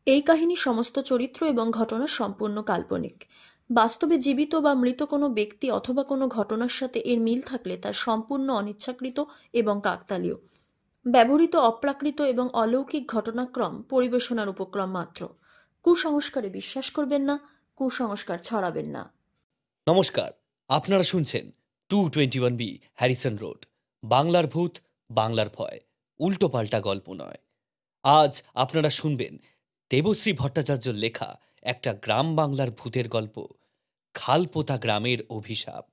এই কাহিনীর সমস্ত চরিত্র এবং ঘটনা সম্পূর্ণ কাল্পনিক। বাস্তবে জীবিত বা মৃত কোনো ব্যক্তি অথবা কোনো ঘটনার সাথে এর মিল থাকলে তা সম্পূর্ণ অনিচ্ছাকৃত এবং কাকতালীয়। ব্যবহৃত অপ্রাকৃত এবং অলৌকিক ঘটনাক্রম পরিবেশনার উপক্রম মাত্র। কুসংস্কারে বিশ্বাস করবেন না, কুসংস্কার ছড়াবেন না। নমস্কার, আপনারা শুনছেন 221B হ্যারিসন রোড, বাংলার ভূত, বাংলার ভয়, উল্টোপাল্টা গল্প নয়। আজ আপনারা শুনবেন দেবশ্রী ভট্টাচার্যর লেখা একটা গ্রাম বাংলার ভূতের গল্প, খালপোতা গ্রামের অভিশাপ।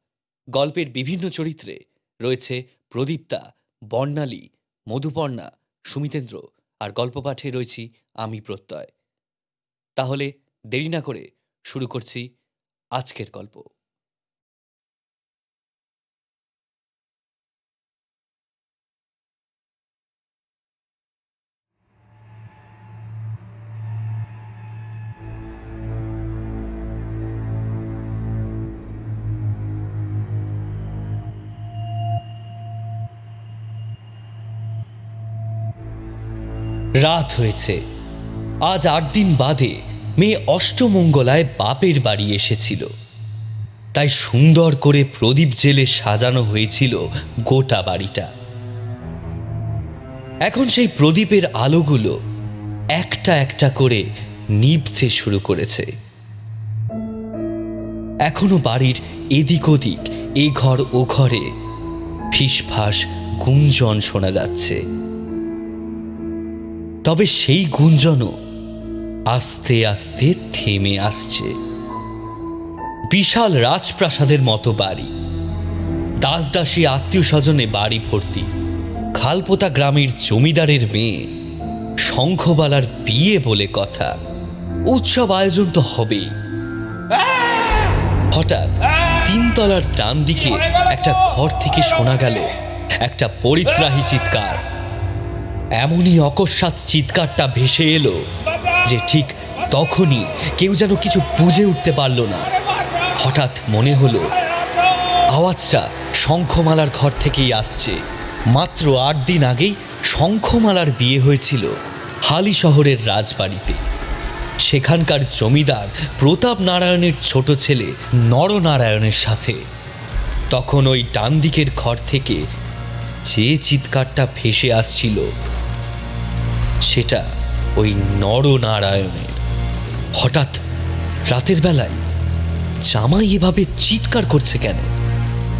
গল্পের বিভিন্ন চরিত্রে রয়েছে প্রদীপ্তা, বর্ণালী, মধুপর্ণা, সুমিতেন্দ্র, আর গল্প পাঠে রয়েছি আমি প্রত্যয়। তাহলে দেরি না করে শুরু করছি আজকের গল্প। রাত হয়েছে। আজ 8 দিন বাদে মেয়ে অষ্টমঙ্গলায় বাপের বাড়ি এসেছিল। তাই সুন্দর করে প্রদীপ জেলে সাজানো হয়েছিল গোটা বাড়িটা। এখন সেই প্রদীপের আলোগুলো একটা একটা করে নিভতে শুরু করেছে। এখনো বাড়ির এদিক ওদিক, এ ঘর ও ঘরে ফিসফাস গুঞ্জন শোনা যাচ্ছে। তবে সেই গুঞ্জনও আস্তে আস্তে থেমে আসছে। বিশাল রাজপ্রাসাদের মতো বাড়ি, দাসদাসী আত্মীয় স্বজনে বাড়ি ভর্তি। খালপোতা গ্রামের জমিদারের মেয়ে শঙ্খবালার বিয়ে বলে কথা। উৎসব আয়োজন তো হবেই। হঠাৎ 3 তলার ডান দিকে একটা ঘর থেকে শোনা গেল একটা পরিত্রাহী চিৎকার। এমনই অকস্মাৎ চিৎকারটা ভেসে এলো যে ঠিক তখনই কেউ যেন কিছু বুঝে উঠতে পারল না। হঠাৎ মনে হলো আওয়াজটা শঙ্খমালার ঘর থেকেই আসছে। মাত্র 8 দিন আগেই শঙ্খমালার বিয়ে হয়েছিল হালি শহরের রাজবাড়িতে। সেখানকার জমিদার প্রতাপ নারায়ণের ছোট ছেলে নরনারায়ণের সাথে। তখন ওই ডান দিকের ঘর থেকে যে চিৎকারটা ভেসে আসছিল সেটা ওই নরনারায়ণের। হঠাৎ রাতের বেলায় জামাই এভাবে চিৎকার করছে কেন?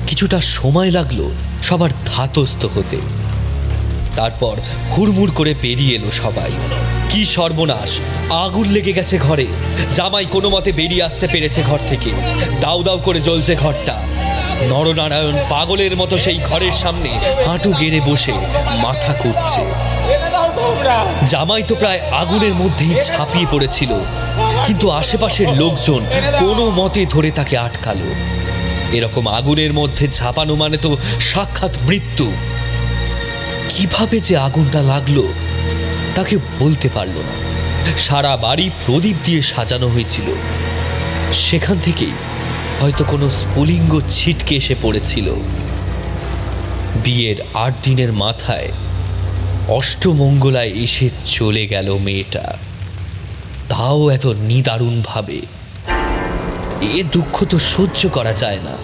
কিছুটা সময় লাগলো সবার ধাতস্থ হতে। তারপর হুড়মুড় করে বেরিয়ে এলো সবাই। কি সর্বনাশ! আগুন লেগে গেছে ঘরে। জামাই কোনো মতে বেরিয়ে আসতে পেরেছে ঘর থেকে। দাউ দাউ করে জ্বলছে ঘরটা। নরনারায়ণ পাগলের মতো সেই ঘরের সামনে হাঁটু গেড়ে বসে মাথা কুটছে। জামাই তো প্রায় আগুনের মধ্যেই ঝাঁপিয়ে পড়েছিল, কিন্তু আশেপাশের লোকজন কোনো মতে ধরে তাকে আটকালো। এরকম আগুনের মধ্যে ঝাঁপানো মানে তো সাক্ষাৎ মৃত্যু। কিভাবে যে আগুনটা লাগলো তাকে বলতে পারল না। সারা বাড়ি প্রদীপ দিয়ে সাজানো হয়েছিল। সেখান থেকেই হয়তো কোনো স্ফুলিঙ্গ ছিটকে এসে পড়েছিল। বিয়ের 8 দিনের মাথায় অষ্টমঙ্গলায় এসে চলে গেল মেয়েটা, তাও এত নিদারুণ ভাবে। এ দুঃখ তো সহ্য করা যায় না,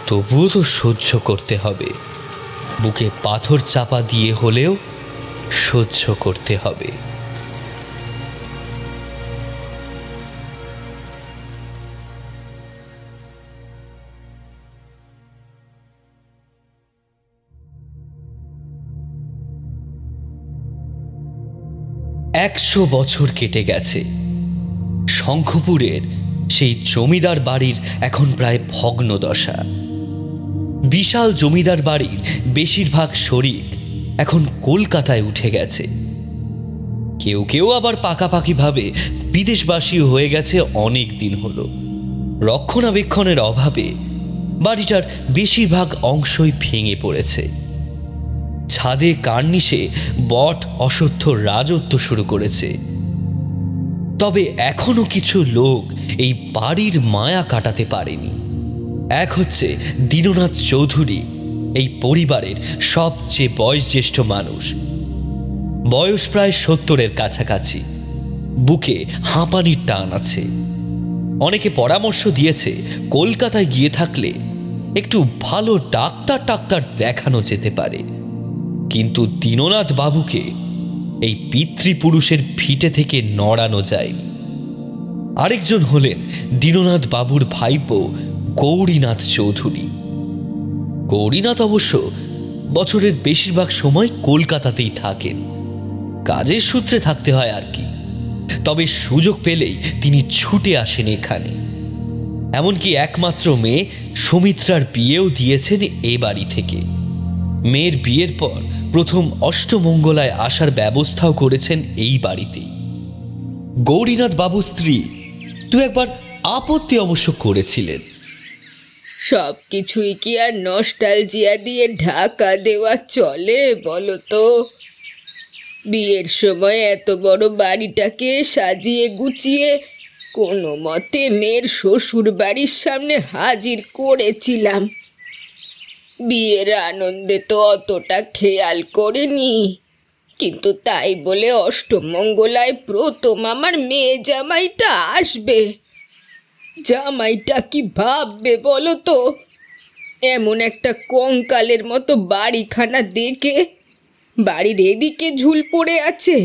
তবুও তো সহ্য করতে হবে। বুকে পাথর চাপা দিয়ে হলেও সহ্য করতে হবে। একশো বছর কেটে গেছে। শঙ্খপুরের সেই জমিদার বাড়ির এখন প্রায় ভগ্ন দশা। বিশাল জমিদার বাড়ির বেশিরভাগ শরিক এখন কলকাতায় উঠে গেছে। কেউ কেউ আবার পাকাপাকিভাবে বিদেশবাসী হয়ে গেছে অনেক দিন হলো। রক্ষণাবেক্ষণের অভাবে বাড়িটার বেশিরভাগ অংশই ভেঙে পড়েছে। ছাদে কার্নিশে বট অশ্বত্থ রাজত্ব শুরু করেছে। তবে এখনো কিছু লোক এই বাড়ির মায়া কাটাতে পারেনি। এক হচ্ছে দীননাথ চৌধুরী, এই পরিবারের সবচেয়ে বয়োজ্যেষ্ঠ মানুষ। বয়স প্রায় 70-এর কাছাকাছি। বুকে হাঁপানির টান আছে। অনেকে পরামর্শ দিয়েছে কলকাতায় গিয়ে থাকলে একটু ভালো ডাক্তার দেখানো যেতে পারে, কিন্তু দীননাথ বাবুকে এই পিতৃপুরুষের ভিটে থেকে নড়ানো যায়নি। আরেকজন হলেন দীননাথ বাবুর ভাইপো গৌরীনাথ চৌধুরী। গৌরীনাথ অবশ্য বছরের বেশিরভাগ সময় কলকাতাতেই থাকেন, কাজের সূত্রে থাকতে হয় আর কি। তবে সুযোগ পেলেই তিনি ছুটে আসেন এখানে। এমনকি একমাত্র মেয়ে সুমিত্রার বিয়েও দিয়েছেন এ বাড়ি থেকে। মেয়ের বিয়ের পর প্রথম অষ্টমঙ্গলায় আসার ব্যবস্থাও করেছেন এই বাড়িতেই। গৌরীনাথ বাবুর স্ত্রী দু একবার আপত্তি অবশ্য করেছিলেন। সব কিছুই কি আর নস্টালজিয়া দিয়ে ঢাকা দেওয়া চলে বলো তো? বিয়ের সময় এত বড় বাড়িটাকে সাজিয়ে গুছিয়ে কোনো মতে মেয়ের শ্বশুর বাড়ির সামনে হাজির করেছিলাম। বিয়ের আনন্দে তো অতটা খেয়াল করিনি, কিন্তু তাই বলে অষ্টমঙ্গলায় প্রথম আমার মেয়ে জামাইটা আসবে। জামাইটা কি ভাববে বলো তো? এমন একটা কঙ্কালের মতো বাড়িখানা দেখে, বাড়ির এদিকে ঝুল পড়ে আছে,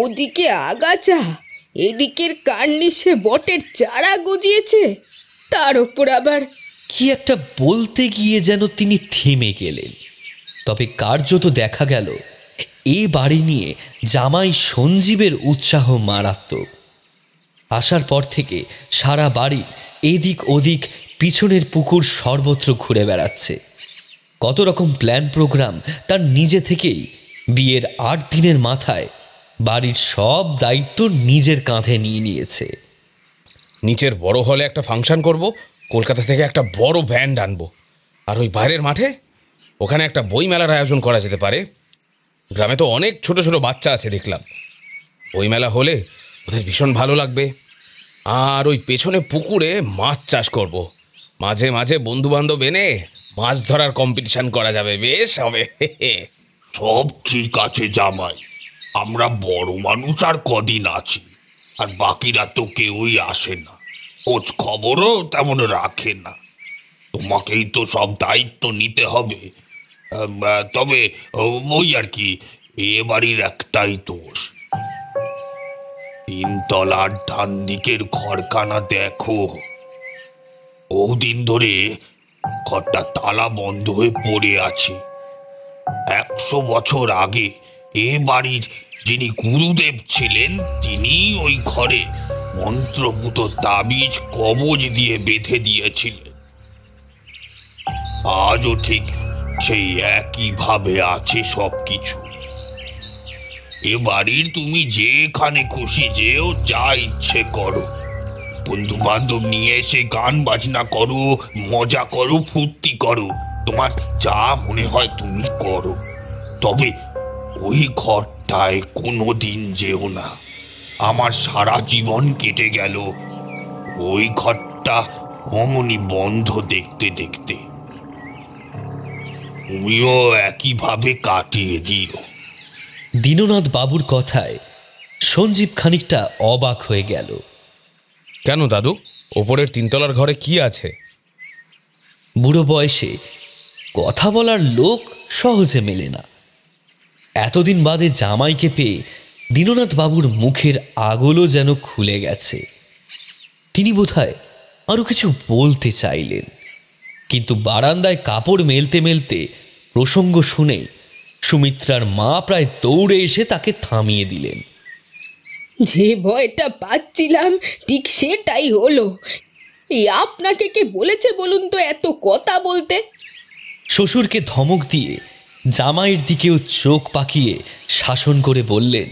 ওদিকে আগাছা, এদিকের কার্নিশে বটের চারা গজিয়েছে, তার ওপর আবার কি একটা বলতে গিয়ে যেন তিনি থেমে গেলেন। তবে কার্যত দেখা গেল এ বাড়ি নিয়ে জামাই সঞ্জীবের উৎসাহ মারাত্মক। আসার পর থেকে সারা বাড়ির এদিক ওদিক পিছনের পুকুর সর্বত্র ঘুরে বেড়াচ্ছে। কত রকম প্ল্যান প্রোগ্রাম তার নিজে থেকেই। বিয়ের 8 দিনের মাথায় বাড়ির সব দায়িত্ব নিজের কাঁধে নিয়ে নিয়েছে। নিচের বড় হলে একটা ফাংশন করব, কলকাতা থেকে একটা বড় ব্যান্ড আনবো, আর ওই বাইরের মাঠে ওখানে একটা বই মেলার আয়োজন করা যেতে পারে। গ্রামে তো অনেক ছোট ছোট বাচ্চা আছে দেখলাম, বই মেলা হলে ওদের ভীষণ ভালো লাগবে। আর ওই পেছনে পুকুরে মাছ চাষ করব, মাঝে মাঝে বন্ধু বান্ধব এনে মাছ ধরার কম্পিটিশন করা যাবে, বেশ হবে। সব ঠিক আছে জামাই, আমরা বড় মানুষ আর কদিন আছি, আর বাকিরা তো কেউই আসে না, খোঁজ খবরও তেমন রাখে না। তোমাকেই তো সব দায়িত্ব নিতে হবে। তবে ওই আর কি, এ বাড়ির একটাই দোষ, 3 তলার ডান দিকের ঘরখানা দেখো, বহুদিন ধরে ঘরটা তালা বন্ধ হয়ে পড়ে আছে। 100 বছর আগে এ বাড়ির যিনি গুরুদেব ছিলেন, তিনি ওই ঘরে মন্ত্রপুত তাবিজ কবজ দিয়ে বেঁধে দিয়েছিলেন। আজও ঠিক সেই একইভাবে আছে সব কিছু। এ বাড়ির তুমি যেখানে খুশি যেও, যা ইচ্ছে করো, বন্ধু বান্ধব নিয়ে এসে গান বাজনা করো, মজা করো, ফুর্তি করো, তোমার যা মনে হয় তুমি করো। তবে ওই ঘরটায় কোনোদিন যেও না। আমার সারা জীবন কেটে গেল ওই ঘরটা অমনি বন্ধ দেখতে দেখতে। তুমিও একইভাবে কাটিয়ে দিও। দীননাথ বাবুর কথায় সঞ্জীব খানিকটা অবাক হয়ে গেল। কেন দাদু, ওপরের 3 তলার ঘরে কি আছে? বুড়ো বয়সে কথা বলার লোক সহজে মেলে না। এতদিন বাদে জামাইকে পেয়ে দীননাথ বাবুর মুখের আগলও যেন খুলে গেছে। তিনি বোধহয় আরো কিছু বলতে চাইলেন, কিন্তু বারান্দায় কাপড় মেলতে মেলতে প্রসঙ্গ শুনে সুমিত্রার মা প্রায় দৌড়ে এসে তাকে থামিয়ে দিলেন। যে ভয়টা পাচ্ছিলাম ঠিক সেটাই হলো। এই আপনাকে কে বলেছে বলুন তো এত কথা বলতে? শ্বশুরকে ধমক দিয়ে জামাইয়ের দিকেও চোখ পাকিয়ে শাসন করে বললেন,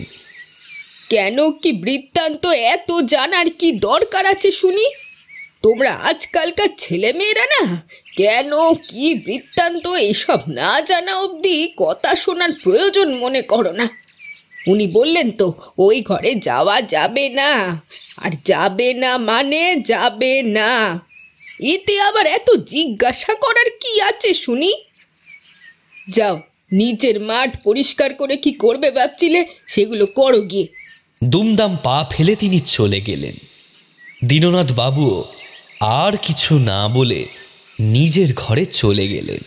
কেন, কি বৃত্তান্ত এত জানার কি দরকার আছে শুনি? তোমরা আজকালকার ছেলে মেয়েরা না, কেন কি বৃত্তান্ত এসব না জানা অবধি কথা শোনার প্রয়োজন মনে করো না। উনি বললেন তো ওই ঘরে যাওয়া যাবে না, আর যাবে না মানে যাবে না। এতে আবার এত জিজ্ঞাসা করার কি আছে শুনি? যাও, নিচের মাঠ পরিষ্কার করে কি করবে ভাবছিলে সেগুলো করো গিয়ে। দুমদাম পা ফেলে তিনি চলে গেলেন। দীননাথ বাবুও আর কিছু না বলে নিজের ঘরে চলে গেলেন।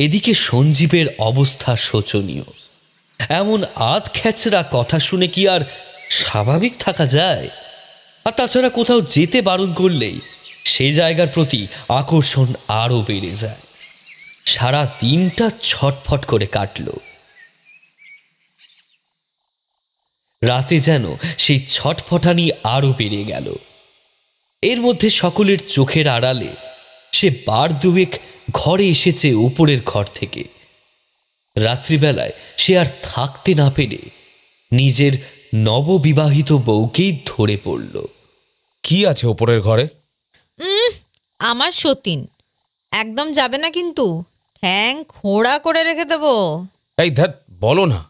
এদিকে সঞ্জীবের অবস্থা শোচনীয়। এমন আধখ্যাচরা কথা শুনে কি আর স্বাভাবিক থাকা যায়? আর তাছাড়া কোথাও যেতে বারণ করলেই সেই জায়গার প্রতি আকর্ষণ আরও বেড়ে যায়। সারা দিনটা ছটফট করে কাটল। রাতে যেন সেই ছটফটানি আরও বেড়ে গেল। এর মধ্যে সকলের চোখের আড়ালে সে বার দুয়েক ঘরে এসেছে উপরের ঘর থেকে। রাত্রিবেলায় সে আর থাকতে না পেরে নিজের নববিবাহিত বউকেই ধরে পড়ল। কি আছে ওপরের ঘরে? আমার সতীন, একদম যাবে না কিন্তু, ঠ্যাং খোঁড়া করে রেখে দেবো। এই ধ্যাত, বলো না,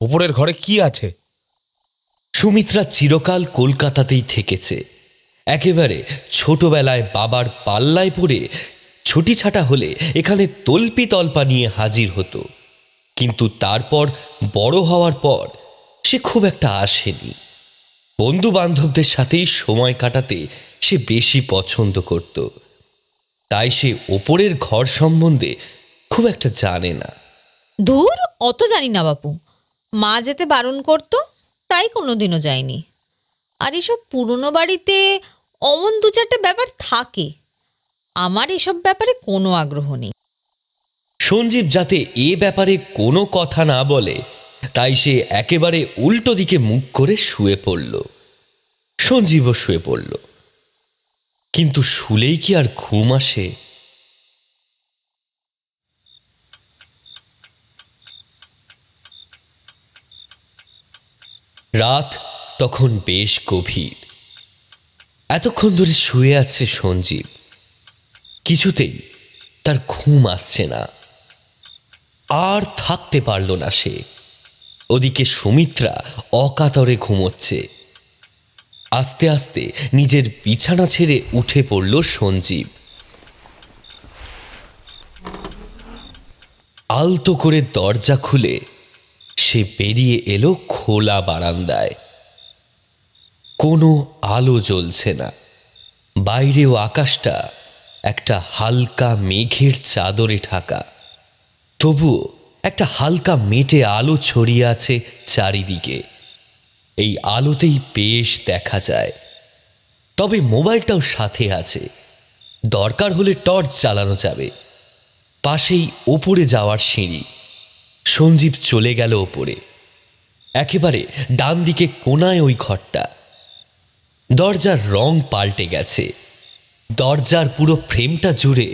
ওপরের ঘরে কি আছে? সুমিত্রা চিরকাল কলকাতাতেই থেকেছে। একেবারে ছোটবেলায় বাবার পাল্লায় পড়ে ছুটি ছাটা হলে এখানে তল্পি তল্পা নিয়ে হাজির হতো। কিন্তু তারপর বড় হওয়ার পর সে খুব একটা আসেনি। বন্ধু বান্ধবদের সাথেই সময় কাটাতে সে বেশি পছন্দ করত। তাই সে ওপরের ঘর সম্বন্ধে খুব একটা জানে না। দূর, অত জানি না বাপু। মা যেতে বারণ করতো, তাই কোনোদিনও যায়নি। আর এসব পুরনো বাড়িতে অমন দু চারটে ব্যাপার থাকে, আমার এসব ব্যাপারে কোনো আগ্রহ নেই। সঞ্জীব যাতে এ ব্যাপারে কোনো কথা না বলে তাই সে একেবারে উল্টো দিকে মুখ করে শুয়ে পড়ল। সঞ্জীবও শুয়ে পড়ল, কিন্তু শুলেই কি আর ঘুম আসে? রাত তখন বেশ গভীর। এতক্ষণ ধরে শুয়ে আছে সঞ্জীব, কিছুতেই তার ঘুম আসছে না। আর থাকতে পারল না সে। ওদিকে সুমিত্রা অকাতরে ঘুমোচ্ছে। আস্তে আস্তে নিজের বিছানা ছেড়ে উঠে পড়ল সঞ্জীব। আলতো করে দরজা খুলে সে বেরিয়ে এলো খোলা বারান্দায়। কোনো আলো জ্বলছে না। বাইরেও আকাশটা একটা হালকা মেঘের চাদরে ঢাকা। তবুও একটা হালকা মেটে আলো ছড়িয়ে আছে চারিদিকে। এই আলোতেই বেশ দেখা যায়। তবে মোবাইলটাও সাথে আছে, দরকার হলে টর্চ চালানো যাবে। পাশেই ওপরে যাওয়ার সিঁড়ি। সঞ্জীব চলে গেল ওপরে। একেবারে ডান দিকে কোনায় ওই ঘরটা। দরজার রং পাল্টে গেছে। দরজার পুরো ফ্রেমটা জুড়ে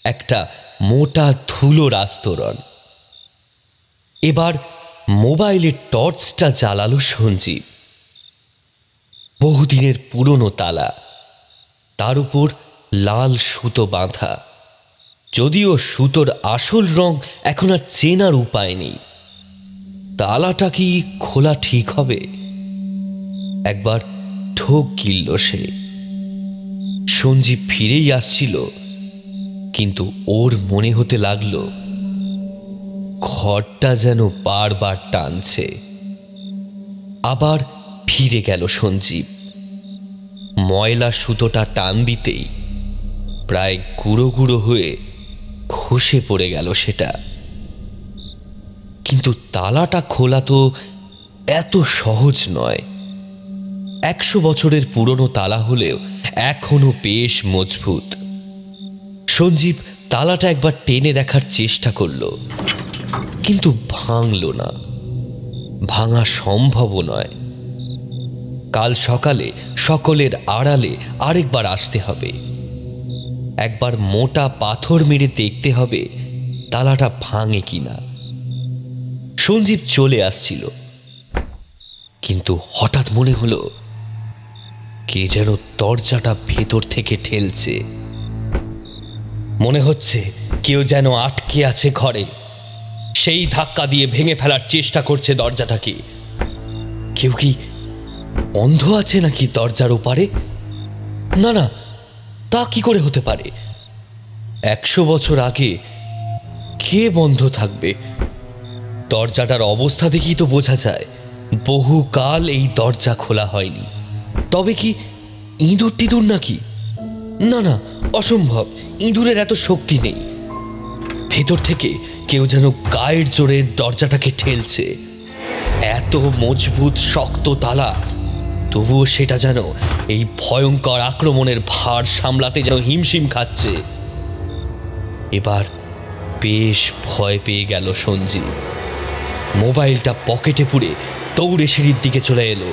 একটা মোটা ধুলোর আস্তরণ। এবার মোবাইলের টর্চটা জ্বালালো সঞ্জীব। বহুদিনের পুরনো তালা, তার উপর লাল সুতো বাঁধা। যদিও সুতোর আসল রং এখন আর চেনার উপায় নেই। তালাটা কি খোলা ঠিক হবে? একবার ঠোক গিলল সে। সঞ্জীব ফিরেই আসছিল, কিন্তু ওর মনে হতে লাগলো ঘরটা যেন বারবার টানছে। আবার ফিরে গেল সঞ্জীব। ময়লা সুতোটা টান দিতেই প্রায় গুঁড়ো গুঁড়ো হয়ে খসে পড়ে গেল সেটা। কিন্তু তালাটা খোলা তো এত সহজ নয়। 100 বছরের পুরনো তালা হলেও এখনো বেশ মজবুত। সঞ্জীব তালাটা একবার টেনে দেখার চেষ্টা করল, কিন্তু ভাঙল না। ভাঙা সম্ভবও নয়। কাল সকালে সকলের আড়ালে আরেকবার আসতে হবে। একবার মোটা পাথর মেরে দেখতে হবে তালাটা ভাঙে কিনা। সঞ্জীব চলে আসছিল, কিন্তু হঠাৎ মনে হলো কে যেন দরজাটা ভেতর থেকে ঠেলছে। মনে হচ্ছে কেউ যেন আটকে আছে ঘরে, সেই ধাক্কা দিয়ে ভেঙে ফেলার চেষ্টা করছে দরজাটাকে। কেউ কি অন্ধ আছে নাকি দরজার ওপারে? না না, তা কি করে হতে পারে? 100 বছর আগে কে বন্ধ থাকবে? দরজাটার অবস্থা দেখেই তো বোঝা যায় বহুকাল এই দরজা খোলা হয়নি। তবে কি ইঁদুর টিঁদুর নাকি? না না, অসম্ভব, ইঁদুরের এত শক্তি নেই। ভেতর থেকে কেউ যেন গায়ের জোরে দরজাটাকে ঠেলছে। এত মজবুত শক্ত তালা, তবুও সেটা যেন এই ভয়ঙ্কর আক্রমণের ভার সামলাতে যেন হিমশিম খাচ্ছে। এবার বেশ ভয় পেয়ে গেল সঞ্জীব। মোবাইলটা পকেটে পুরে দৌড়ে সিঁড়ির দিকে চলে এলো,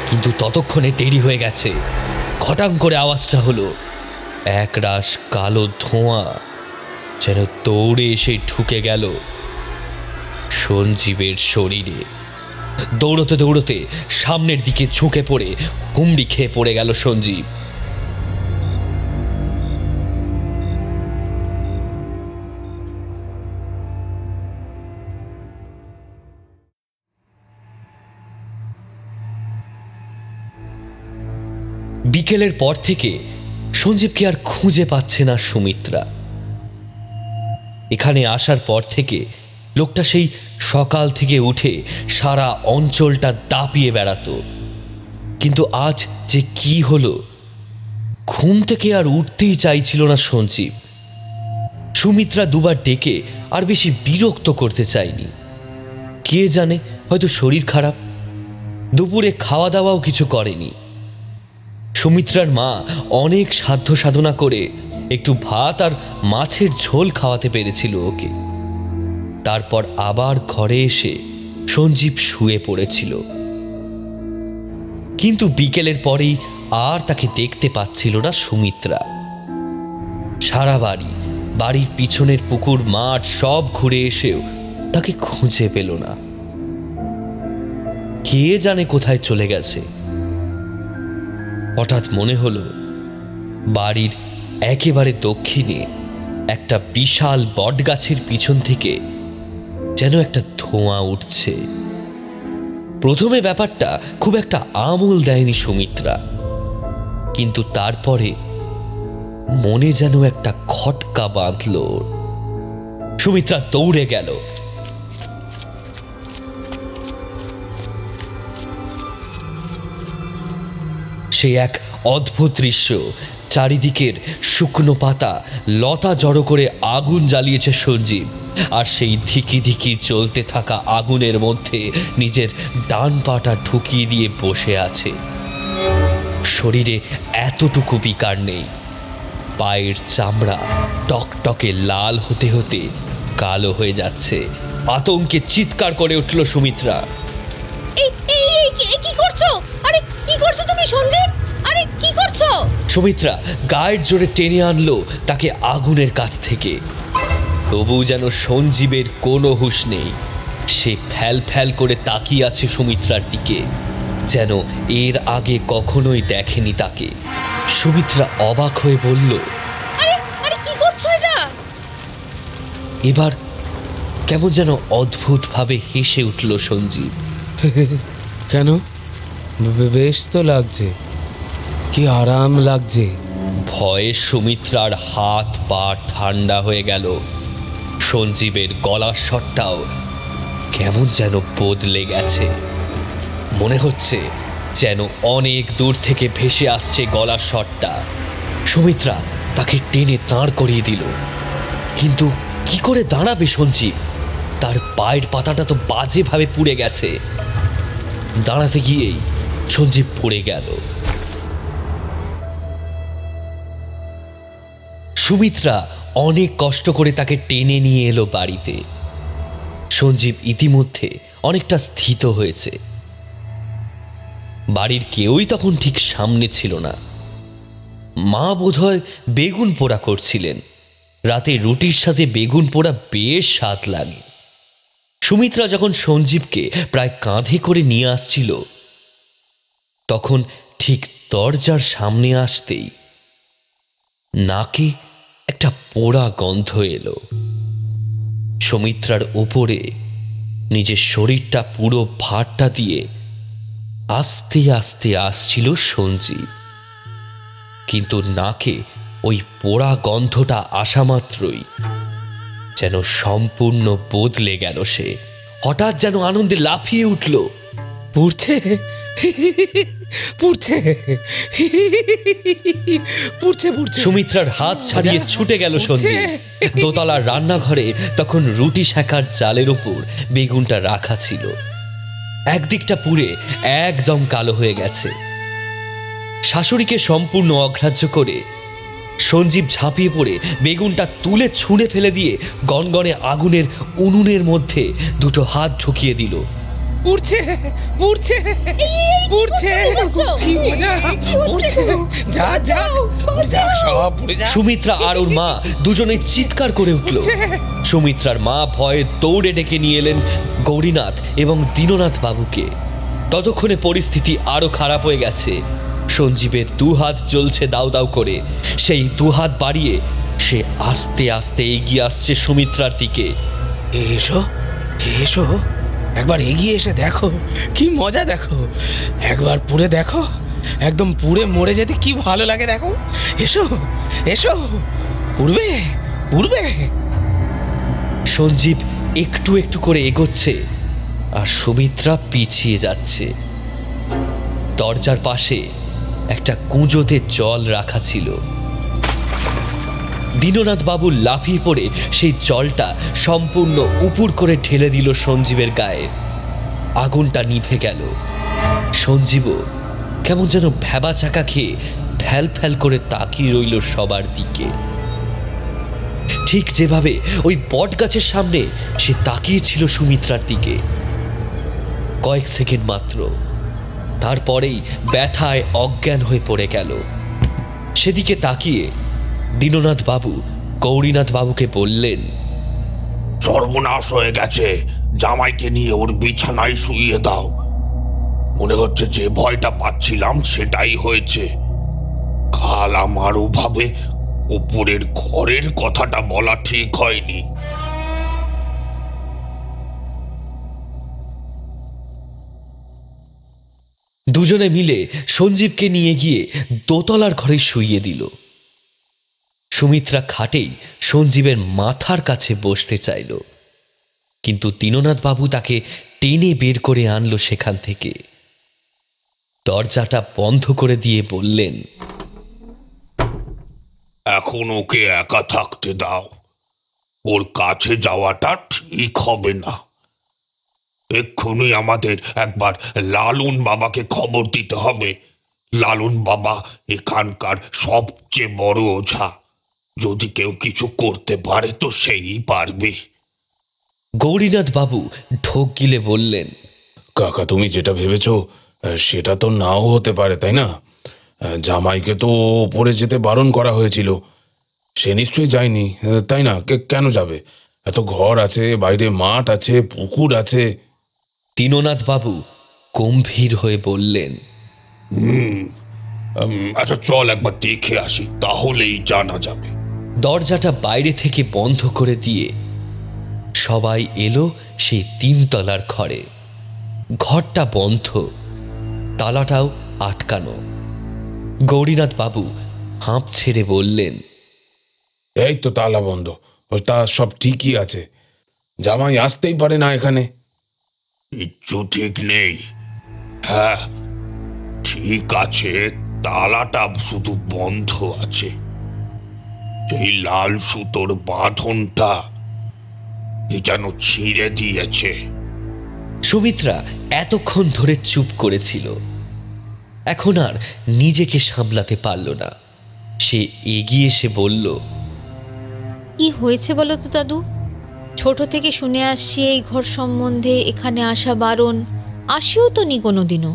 কিন্তু ততক্ষণে দেরি হয়ে গেছে। খটাং করে আওয়াজটা হলো। একরাশ কালো ধোঁয়া যেন দৌড়ে এসে ঢুকে গেল সঞ্জীবের শরীরে। দৌড়তে দৌড়তে সামনের দিকে ঝুঁকে পড়ে হুমড়ি খেয়ে পড়ে গেল সঞ্জীব। বিকেলের পর থেকে সঞ্জীবকে আর খুঁজে পাচ্ছে না সুমিত্রা। এখানে আসার পর থেকে লোকটা সেই সকাল থেকে উঠে সারা অঞ্চলটা দাপিয়ে বেড়াতো, কিন্তু আজ যে কি হলো, ঘুম থেকে আর উঠতেই চাইছিল না সঞ্জীব। সুমিত্রা দুবার ডেকে আর বেশি বিরক্ত করতে চায়নি। কে জানে, হয়তো শরীর খারাপ। দুপুরে খাওয়া দাওয়াও কিছু করেনি। সুমিত্রার মা অনেক সাধ্য সাধনা করে একটু ভাত আর মাছের ঝোল খাওয়াতে পেরেছিল ওকে। তারপর আবার ঘরে এসে সঞ্জীব শুয়ে পড়েছিল, কিন্তু বিকেলের পরেই আর তাকে দেখতে পাচ্ছিল না সুমিত্রা। সারা বাড়ির পিছনের পুকুর, মাঠ সব ঘুরে এসেও তাকে খুঁজে পেল না। কে জানে কোথায় চলে গেছে। হঠাৎ মনে হলো বাড়ির একেবারে দক্ষিণে একটা বিশাল বটগাছের পিছন থেকে যেন একটা ধোঁয়া উঠছে। প্রথমে ব্যাপারটা খুব একটা আমল দেয়নি সুমিত্রা, কিন্তু তারপরে মনে যেন একটা খটকা বাঁধল। সুমিত্রা দৌড়ে গেল। সে এক অদ্ভুত দৃশ্য। চারিদিকের শুকনো পাতা, লতা জড়ো করে আগুন জ্বালিয়েছে সঞ্জীব, আর সেই ধিকি ধিকি চলতে থাকা আগুনের মধ্যে নিজের ডান পাটা ঢুকিয়ে দিয়ে বসে আছে। শরীরে এতটুকু বিকার নেই। পায়ের চামড়া টকটকে লাল হতে হতে কালো হয়ে যাচ্ছে। আতঙ্কে চিৎকার করে উঠল সুমিত্রা। কি করছো? আরে কি করছো তুমি সঞ্জীব? আরে কি করছো? সুমিত্রা গায়ের জোরে টেনে আনলো তাকে আগুনের কাছ থেকে। তবু যেন সঞ্জীবের কোনো হুঁশ নেই। সে ফ্যাল ফ্যাল করে তাকিয়ে আছে সুমিত্রার দিকে, যেন এর আগে কখনোই দেখেনি তাকে। সুমিত্রা অবাক হয়ে বলল, আরে আরে কি করছো এটা? এবার কেমন যেন অদ্ভুতভাবে হেসে উঠল সঞ্জীব। কেন? বেশ তো লাগছে, কি আরাম লাগছে। ভয়ে সুমিত্রার হাত পা ঠান্ডা হয়ে গেল। সঞ্জীবের গলার স্বরটাও কেমন যেন বদলে গেছে। মনে হচ্ছে যেন অনেক দূর থেকে ভেসে আসছে গলার স্বরটা। সুমিত্রা তাকে টেনে দাঁড় করিয়ে দিল, কিন্তু কি করে দাঁড়াবে সঞ্জীব? তার পায়ের পাতাটা তো বাজেভাবে পুড়ে গেছে। দাঁড়াতে গিয়েই সঞ্জীব পড়ে গেল। সুমিত্রা অনেক কষ্ট করে তাকে টেনে নিয়ে এলো বাড়িতে। সঞ্জীব ইতিমধ্যে অনেকটা স্থিত হয়েছে। বাড়ির কেউই তখন ঠিক সামনে ছিল না। মা বোধহয় বেগুন পোড়া করছিলেন। রাতে রুটির সাথে বেগুন পোড়া বেশ স্বাদ লাগে। সুমিত্রা যখন সঞ্জীবকে প্রায় কাঁধে করে নিয়ে আসছিল, তখন ঠিক দরজার সামনে আসতেই নাকে একটা পোড়া গন্ধ এলো। সুমিত্রার উপরে নিজের শরীরটা পুরো ভারটা দিয়ে আস্তে আস্তে আসছিল সঞ্জীব, কিন্তু নাকে ওই পোড়া গন্ধটা আসা মাত্রই যেন সম্পূর্ণ বদলে গেল সে। হঠাৎ যেন আনন্দে লাফিয়ে উঠল। পুড়ছে পুড়ছে পুড়ছে পুড়ছে। সুমিত্রার হাত ছাড়িয়ে ছুটে গেল সঞ্জীব। দোতলার রান্নাঘরে তখন রুটি সেকার চালের উপর বেগুনটা রাখা ছিল। একদিকটা পুড়ে একদম কালো হয়ে গেছে। শাশুড়িকে সম্পূর্ণ অগ্রাহ্য করে সঞ্জীব ঝাঁপিয়ে পড়ে বেগুনটা তুলে ছুঁড়ে ফেলে দিয়ে গনগনে আগুনের উনুনের মধ্যে দুটো হাত ঢুকিয়ে দিল। পুড়ছে পুড়ছে পুড়ছে, কি মজা, পুড়ছে, যা যা যা, সব পুড়ে যা। সুমিত্রা আর ওর মা দুজনে চিৎকার করে উঠল। সুমিত্রার মা ভয়ে দৌড়ে ডেকে নিয়ে এলেন গৌরীনাথ এবং দীননাথ বাবুকে। ততক্ষণে পরিস্থিতি আরো খারাপ হয়ে গেছে। সঞ্জীবের দু হাত জ্বলছে দাউ দাউ করে। সেই দু হাত বাড়িয়ে সে আস্তে আস্তে এগিয়ে আসছে সুমিত্রার দিকে। এসো এসো, একবার এগিয়ে এসে দেখো কি মজা, দেখো একবার পুড়ে দেখো, একদম পুড়ে মরে যেতে কি ভালো লাগে দেখো। এসো এসো, পুড়বে পুড়বে। সঞ্জীব একটু একটু করে এগোচ্ছে আর সুমিত্রা পিছিয়ে যাচ্ছে। দরজার পাশে একটা কুঁজোতে জল রাখা ছিল। দীননাথ বাবু লাফিয়ে পড়ে সেই জলটা সম্পূর্ণ উপুর করে ঢেলে দিল সঞ্জীবের গায়ে। আগুনটা নিভে গেল। সঞ্জীবও কেমন যেন ভ্যাবা চাকা খেয়ে ফ্যাল ফ্যাল করে তাকিয়ে রইল সবার দিকে, ঠিক যেভাবে ওই বট গাছের সামনে সে তাকিয়েছিল সুমিত্রার দিকে। কয়েক সেকেন্ড মাত্র, তারপরেই ব্যথায় অজ্ঞান হয়ে পড়ে গেল। সেদিকে তাকিয়ে দীননাথ বাবু গৌরীনাথ বাবুকে বললেন, সর্বনাশ হয়ে গেছে, জামাইকে নিয়ে ওর বিছানায় শুইয়ে দাও। মনে হচ্ছে যে ভয়টা পাচ্ছিলাম সেটাই হয়েছে। কাল আমার ওভাবে উপরের ঘরের কথাটা বলা ঠিক হয়নি। দুজনে মিলে সঞ্জীবকে নিয়ে গিয়ে দোতলার ঘরে শুইয়ে দিল। সুমিত্রা খাটেই সঞ্জীবের মাথার কাছে বসতে চাইল, কিন্তু দীননাথ বাবু তাকে টেনে বের করে আনলো সেখান থেকে। দরজাটা বন্ধ করে দিয়ে বললেন, এখন ওকে একা থাকতে দাও, ওর কাছে যাওয়াটা ঠিক হবে না। এক্ষুনি আমাদের একবার লালন বাবাকে খবর দিতে হবে। লালন বাবা এখানকার সবচেয়ে বড় ওঝা। যদি কেউ কিছু করতে পারে তো সেই পারবে। গৌরীনাথ বাবু ঢোক গিলে বললেন, কাকা তুমি যেটা ভেবেছ সেটা তো নাও হতে পারে, তাই না? জামাইকে তো ওপরে যেতে বারণ করা হয়েছিল, সে নিশ্চয়ই যায়নি, তাই না? কেন যাবে? এত ঘর আছে, বাইরে মাঠ আছে, পুকুর আছে। দীননাথ বাবু গম্ভীর হয়ে বললেন, আচ্ছা চল একবার দেখে আসি, তাহলেই জানা যাবে। দরজাটা বাইরে থেকে বন্ধ করে দিয়ে সবাই এলো সেই 3 তলার ঘরে। ঘরটা বন্ধ, তালাটাও আটকানো। গৌরীনাথ বাবু হাঁপ ছেড়ে বললেন, এই তো তালা বন্ধ, তা সব ঠিকই আছে, জামাই আসতেই পারে না এখানে। কিচ্ছু ঠিক নেই। হ্যাঁ ঠিক আছে, তালাটা শুধু বন্ধ আছে। সেই লাল সুতোর বাঁধনটা কি যেন ছিঁড়ে দিয়েছে। সুমিত্রা এতক্ষণ ধরে চুপ করেছিল, এখন আর নিজেকে সামলাতে পারল না। সে এগিয়ে এসে বলল, কি হয়েছে বলো তো দাদু? ছোট থেকে শুনে আসছি এই ঘর সম্বন্ধে, এখানে আসা বারণ, আসিও তো নি কোনোদিনও,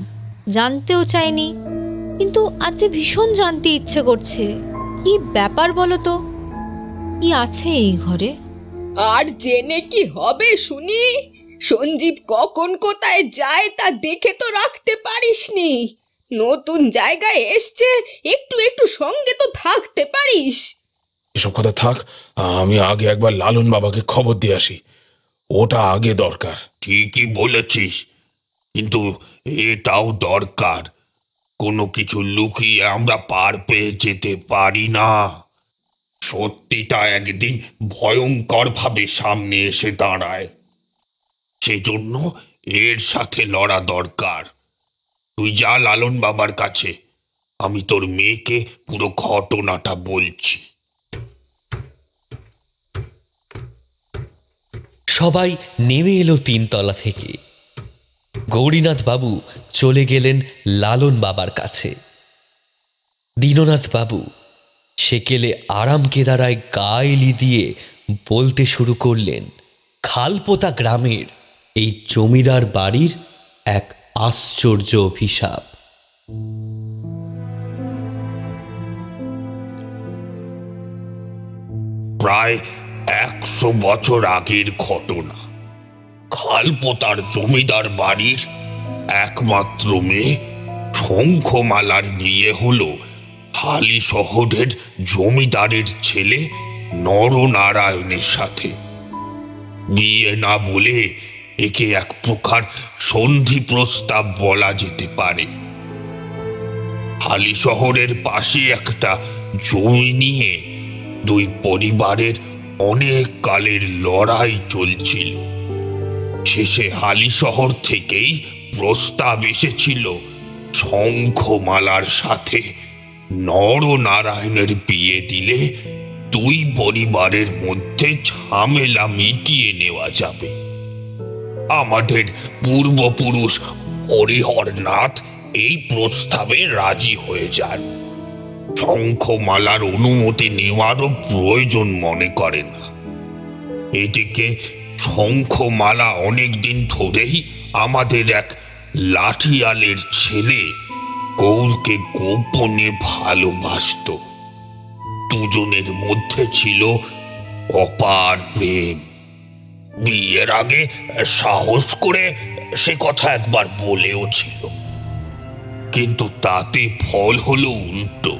জানতেও চাইনি, কিন্তু আজ যে ভীষণ জানতে ইচ্ছে করছে। কি ব্যাপার বলো তো, কি আছে এই ঘরে? আর জেনে কি হবে শুনি? সঞ্জীব কখন কোথায় যায় তা দেখে তো রাখতে পারিসনি। নতুন জায়গায় এসছে, একটু একটু সঙ্গে তো থাকতে পারিস। এসব কথা থাক, আমি আগে একবার লালন বাবাকে খবর দিয়ে আসি, ওটা আগে দরকার। ঠিকই বলেছিস, কিন্তু এটাও দরকার। কোনো কিছু লুকিয়ে আমরা পার পেয়ে যেতে পারি না। সত্যিটা একদিন ভয়ঙ্করভাবে সামনে এসে দাঁড়ায়। সেজন্য এর সাথে লড়া দরকার। তুই যা লালন বাবার কাছে, আমি তোর মেয়েকে পুরো ঘটনাটা বলছি। সবাই নেমে এলো 3 তলা থেকে। গৌরীনাথ বাবু চলে গেলেন লালন বাবার কাছে। দীননাথ বাবু সেকেলে আরাম কেদারায় গা এলি দিয়ে বলতে শুরু করলেন খালপোতা গ্রামের এই জমিদার বাড়ির এক আশ্চর্য অভিশাপ। প্রায় 100 বছর আগের ঘটনা। খালপোতার জমিদার বাড়ির একমাত্র মেয়ে শঙ্খমালার বিয়ে হলো হালি শহরের জমিদারের ছেলে নরনারায়ণের সাথে। বিয়ে না বলে একে এক প্রকার সন্ধি প্রস্তাব বলা যেতে পারে। হালি শহরের পাশে একটা জমি নিয়ে দুই পরিবারের অনেক কালের লড়াই চলছিল। শেষে হালি শহর থেকেই প্রস্তাব এসেছিল শঙ্খমালার সাথে নরনারায়ণের বিয়ে দিলে দুই পরিবারের মধ্যে ঝামেলা মিটিয়ে নেওয়া যাবে। আমাদের পূর্বপুরুষ হরিহরনাথ এই প্রস্তাবে রাজি হয়ে যান। শঙ্খমালার অনুমতি নেওয়ারও প্রয়োজন মনে করে না। এদিকে শঙ্খমালা অনেকদিন ধরেই আমাদের এক লাঠিয়ালের ছেলে গৌরকে গোপনে ভালোবাসত। দুজনের মধ্যে ছিল অপার প্রেম। বিয়ের আগে সাহস করে সে কথা একবার বলেও ছিল, কিন্তু তাতে ফল হলো উল্টো।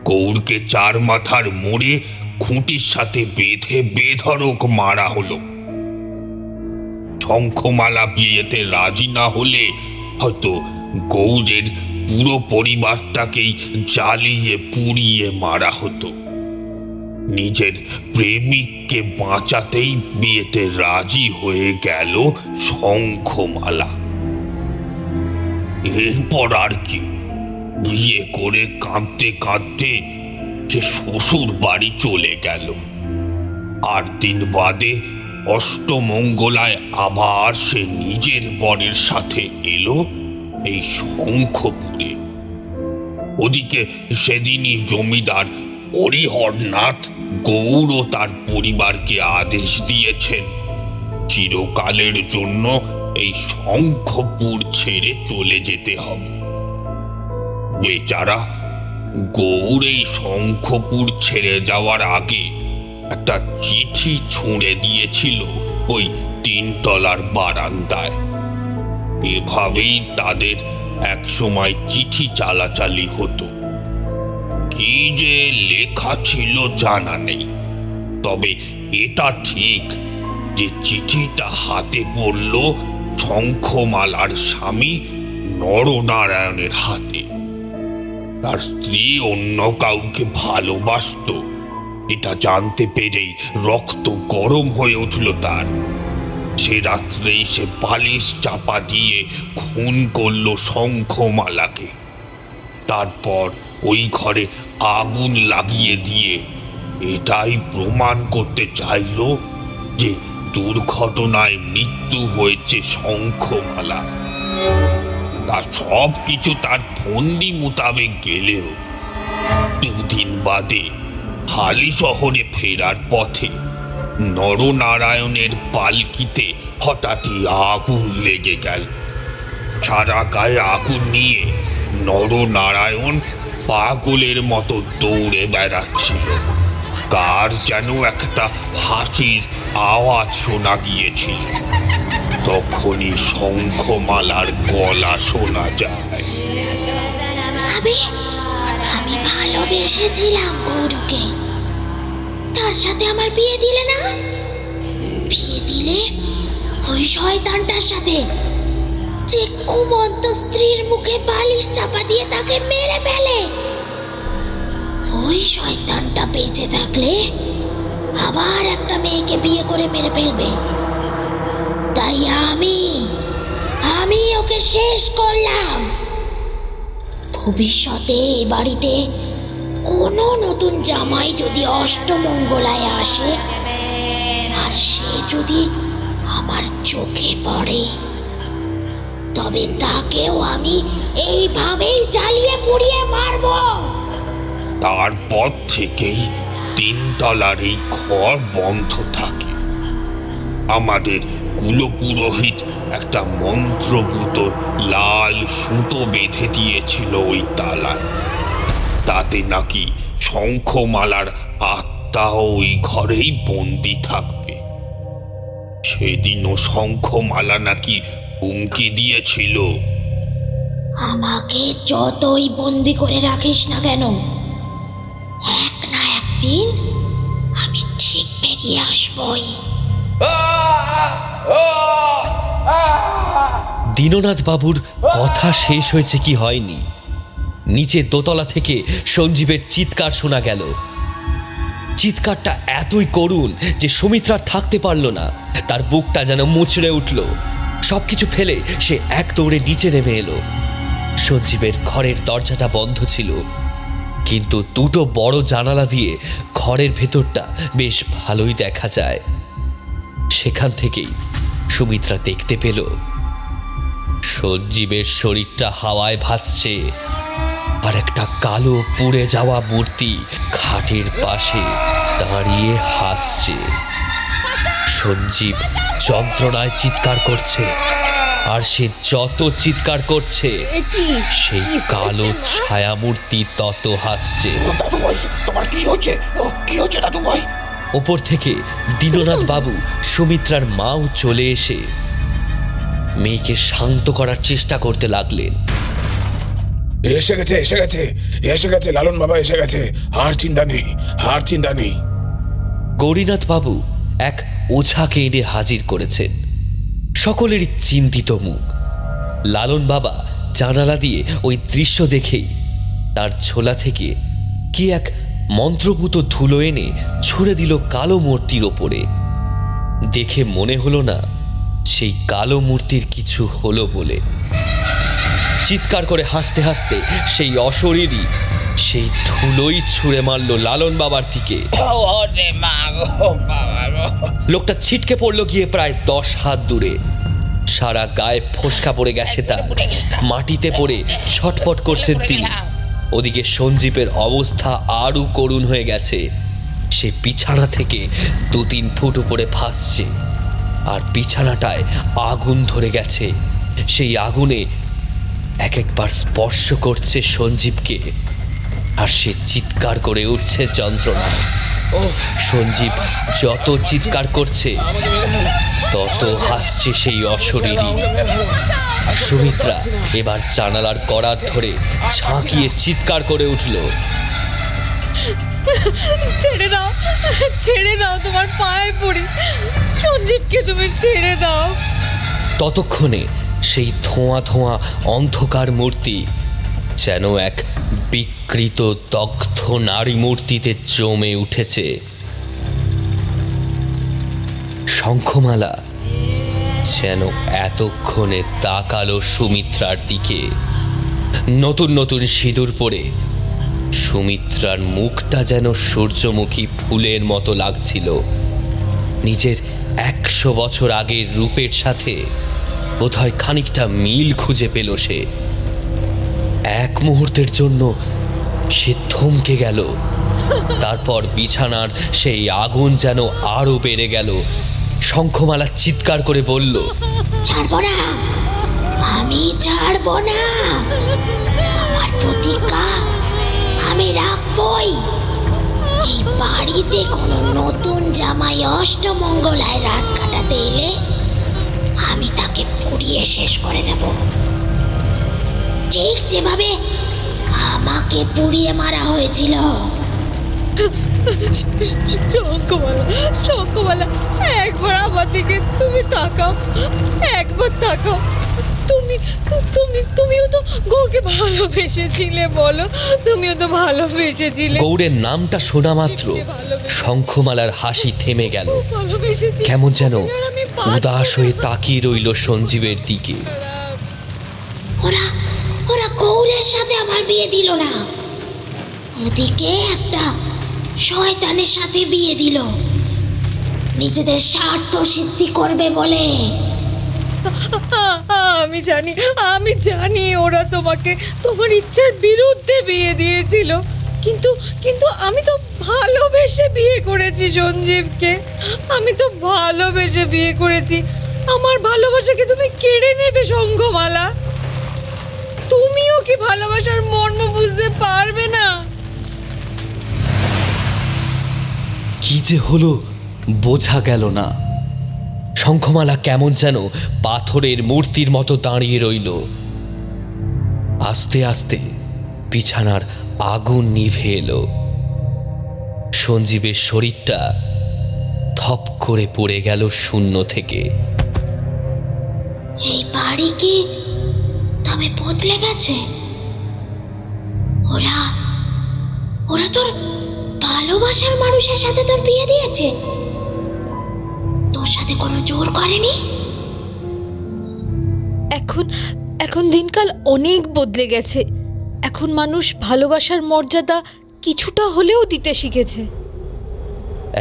গৌরকে 4 মাথার মোড়ে খুঁটির সাথে বেঁধে বেধড়ক মারা হলো। শঙ্খমালা বিয়েতে রাজি না হলে হয়তো গৌরের পুরো পরিবারটাকেই জ্বালিয়ে পুড়িয়ে মারা হতো। নিজের প্রেমিককে বাঁচাতেই বিয়েতে রাজি হয়ে গেল শঙ্খমালা। এরপর আর কি, বিয়ে করে কাঁদতে কাঁদতে সে শ্বশুর বাড়ি চলে গেল। 8 দিন বাদে অষ্টমঙ্গলায় আবার সে নিজের বরের সাথে এলো এই শঙ্খপুরে। ওদিকে সেদিনই জমিদার হরিহরনাথ গৌর ও তার পরিবারকে আদেশ দিয়েছেন চিরকালের জন্য এই শঙ্খপুর ছেড়ে চলে যেতে হবে। বেচারা গৌর এই শঙ্খপুর ছেড়ে যাওয়ার আগে একটা চিঠি ছুঁড়ে দিয়েছিল ওই 3 তলার বারান্দায়। এভাবেই তাদের এক সময় চিঠি চালাচালি হতো। কি যে লেখা ছিল জানা নেই, তবে এটা ঠিক যে চিঠিটা হাতে পড়ল শঙ্খমালার স্বামী নরনারায়ণের হাতে। তার স্ত্রী অন্য কাউকে ভালোবাসত, এটা জানতে পেরেই রক্ত গরম হয়ে উঠল তার। সে রাত্রেই সে বালিশ চাপা দিয়ে খুন করল শঙ্খমালাকে। তারপর ওই ঘরে আগুন লাগিয়ে দিয়ে এটাই প্রমাণ করতে চাইল যে দুর্ঘটনায় মৃত্যু হয়েছে শঙ্খমালার। তার সব কিছু তার ফন্দি মোতাবেক গেলেও 2 দিন বাদে হালি শহরে ফেরার পথে নরনারায়ণের পালকিতে হঠাৎই আগুন লেগে গেল। সারা গায়ে আগুন নিয়ে নরনারায়ণ পাগলের মতো দৌড়ে বেড়াচ্ছিল। কার যেন একটা হাসির আওয়াজ শোনা গিয়েছিল। তখনই শঙ্খমালার গলা শোনা যায়। আমি ভালোবেসেছিলাম গৌরকে, তার সাথে আমার বিয়ে দিলে না? বিয়ে দিলে ওই শয়তানটার সাথে, যে ঘুমন্ত স্ত্রীর মুখে বালিশ চাপা দিয়ে তাকে মেরে ফেলে। ওই শয়তানটা বেঁচে থাকলে আবার একটা মেয়েকে বিয়ে করে মেরে ফেলবে। তাই আমি ওকে শেষ করলাম। ভবিষ্যতে এ বাড়িতে কোনো নতুন জামাই যদি অষ্টমঙ্গলায় আসে আর সে যদি আমার চোখে পড়ে, তবে তাকেও আমি এইভাবেই জ্বালিয়ে পুড়িয়ে মারবো। তারপর থেকেই 3 তলার এই ঘর বন্ধ থাকে। আমাদের কুলপুরোহিত একটা মন্ত্রপুত লাল সুতো বেঁধে দিয়েছিল ওই তালায়। তাতে নাকি শঙ্খমালার আত্মা ওই ঘরেই বন্দি থাকবে। সেদিনও শঙ্খমালা নাকি হুমকি দিয়েছিল, আমাকে যতই বন্দি করে রাখিস না কেন, এক না একদিন আমি ঠিক বেরিয়ে আসবই। দীননাথ বাবুর কথা শেষ হয়েছে কি হয়নি, নিচে দোতলা থেকে সঞ্জীবের চিৎকার শোনা গেল। চিৎকারটা এতই করুণ যে সুমিত্রা থাকতে পারল না। তার বুকটা যেন মুচড়ে উঠল। সবকিছু ফেলে সে এক দৌড়ে নিচে নেমে এলো। সঞ্জীবের ঘরের দরজাটা বন্ধ ছিল, কিন্তু দুটো বড় জানালা দিয়ে ঘরের ভেতরটা বেশ ভালোই দেখা যায়। সেখান থেকেই সুমিত্রা দেখতে পেল সঞ্জীবের শরীরটা হাওয়ায় ভাসছে, আর একটা কালো পুড়ে যাওয়া মূর্তি খাটের পাশে দাঁড়িয়ে হাসছে। সঞ্জীব যন্ত্রণায় চিৎকার করছে, আর সে যত চিৎকার করছে সেই কালো ছায়া মূর্তি তত হাসছে। তোমার কি হচ্ছে? কি হচ্ছে দাদু ভাই? ওপর থেকে দীননাথ বাবু, সুমিত্রার মাও চলে এসে মেয়েকে শান্ত করার চেষ্টা করতে লাগলেন। এসে গেছে লালন বাবা, এসে গেছে। আর চিন্তা নেই। গৌরীনাথ বাবু এক ওঝাকে এনে হাজির করেছেন। সকলেরই চিন্তিত মুখ। লালন বাবা জানালা দিয়ে ওই দৃশ্য দেখেই তার ঝোলা থেকে কি এক মন্ত্রপুত ধুলো এনে ছুঁড়ে দিল কালো মূর্তির ওপরে। দেখে মনে হলো না সেই কালো মূর্তির কিছু হলো বলে। চিৎকার করে হাসতে হাসতে সেই অশরীরই সেই ধুলোই ছুঁড়ে মারল লালন বাবার দিকে। লোকটা ছিটকে পড়লো গিয়ে প্রায় 10 হাত দূরে। সারা গায়ে ফোসকা পড়ে গেছে তার, মাটিতে পড়ে ছটফট করছেন তিনি। ওদিকে সঞ্জীবের অবস্থা আরও করুণ হয়ে গেছে। সে বিছানা থেকে 2-3 ফুট উপরে ভাসছে, আর বিছানাটায় আগুন ধরে গেছে। সেই আগুনে এক একবার স্পর্শ করছে সঞ্জীবকে, আর সে চিৎকার করে উঠছে যন্ত্রণায়। সঞ্জীব যত চিৎকার করছে তত হাসছে সেই অশরীরী। সুমিত্রা এবার জানালার কড়া ধরে ঝাঁকিয়ে চিৎকার করে উঠল, ছেড়ে দাও, তোমার পায়ে পড়ি, সঞ্জীবকে তুমি ছেড়ে দাও। ততক্ষণে সেই ধোঁয়া ধোঁয়া অন্ধকার মূর্তি যেন এক বিকৃত দগ্ধ নারী মূর্তিতে জমে উঠেছে। শঙ্খমালা যেন এতক্ষণে তাকালো সুমিত্রার দিকে। নতুন নতুন সিঁদুর পরে সুমিত্রার মুখটা যেন সূর্যমুখী ফুলের মতো লাগছিল। নিজের 100 বছর আগের রূপের সাথে বোধহয় খানিকটা মিল খুঁজে পেল সে। এক মুহূর্তের জন্য সে থমকে গেল। তারপর বিছানার সেই আগুন যেন আরো বেড়ে গেল। শঙ্খমালা চিৎকার করে বলল, ছাড়বো না, আমি ছাড়বো না। আমার প্রতিজ্ঞা আমি রাখবই। এই বাড়িতে কোনো নতুন জামাই অষ্টমঙ্গলায় রাত কাটাতে এলে আমি তাকে পুড়িয়ে শেষ করে দেব, ঠিক যেভাবে আমাকে পুড়িয়ে মারা হয়েছিল। শঙ্খমালা, একবার আমার দিকে তুমি তাকাও, একবার তাকাও। তুমিও তো গৌরকে ভালোবেসেছিলে, বলো, তুমিও তো ভালোবেসেছিলে। গৌরের নামটা শোনা মাত্র শঙ্খমালার হাসি থেমে গেল। কেমন যেন উদাস হয়ে তাকিয়ে রইল সঞ্জীবের দিকে। ওরা ওরা গৌরের সাথে আমার বিয়ে দিল না, ওদিকে একটা শয়তানের সাথে বিয়ে দিল নিজেদের স্বার্থ সিদ্ধি করবে বলে। আমি জানি ওরা তোমাকে তোমার ইচ্ছার বিরুদ্ধে বিয়ে দিয়েছিল, কিন্তু কিন্তু আমি তো ভালোবেসে বিয়ে করেছি সঞ্জীবকে, আমি তো ভালোবেসে বিয়ে করেছি। আমার ভালোবাসাকে তুমি কেড়ে নেবে শঙ্খমালা? তুমিও কি ভালোবাসার মর্ম বুঝতে পারবে না? কি যে হলো বোঝা গেল না। শঙ্খমালা কেমন যেন পাথরের মূর্তির মতো দাঁড়িয়ে রইল। আস্তে আস্তে বিছানার আগুন নিভে এলো। সঞ্জীবের শরীরটা থপ করে পড়ে গেল শূন্য থেকে। এই বাড়ি কি তবে বদলে গেছে? ওরা ওরা তোর ভালোবাসার মানুষের সাথে তোর বিয়ে দিয়েছে, তোর সাথে কোনো জোর করেনি? এখন দিনকাল অনেক বদলে গেছে। এখন মানুষ ভালোবাসার মর্যাদা কিছুটা হলেও দিতে শিখেছে।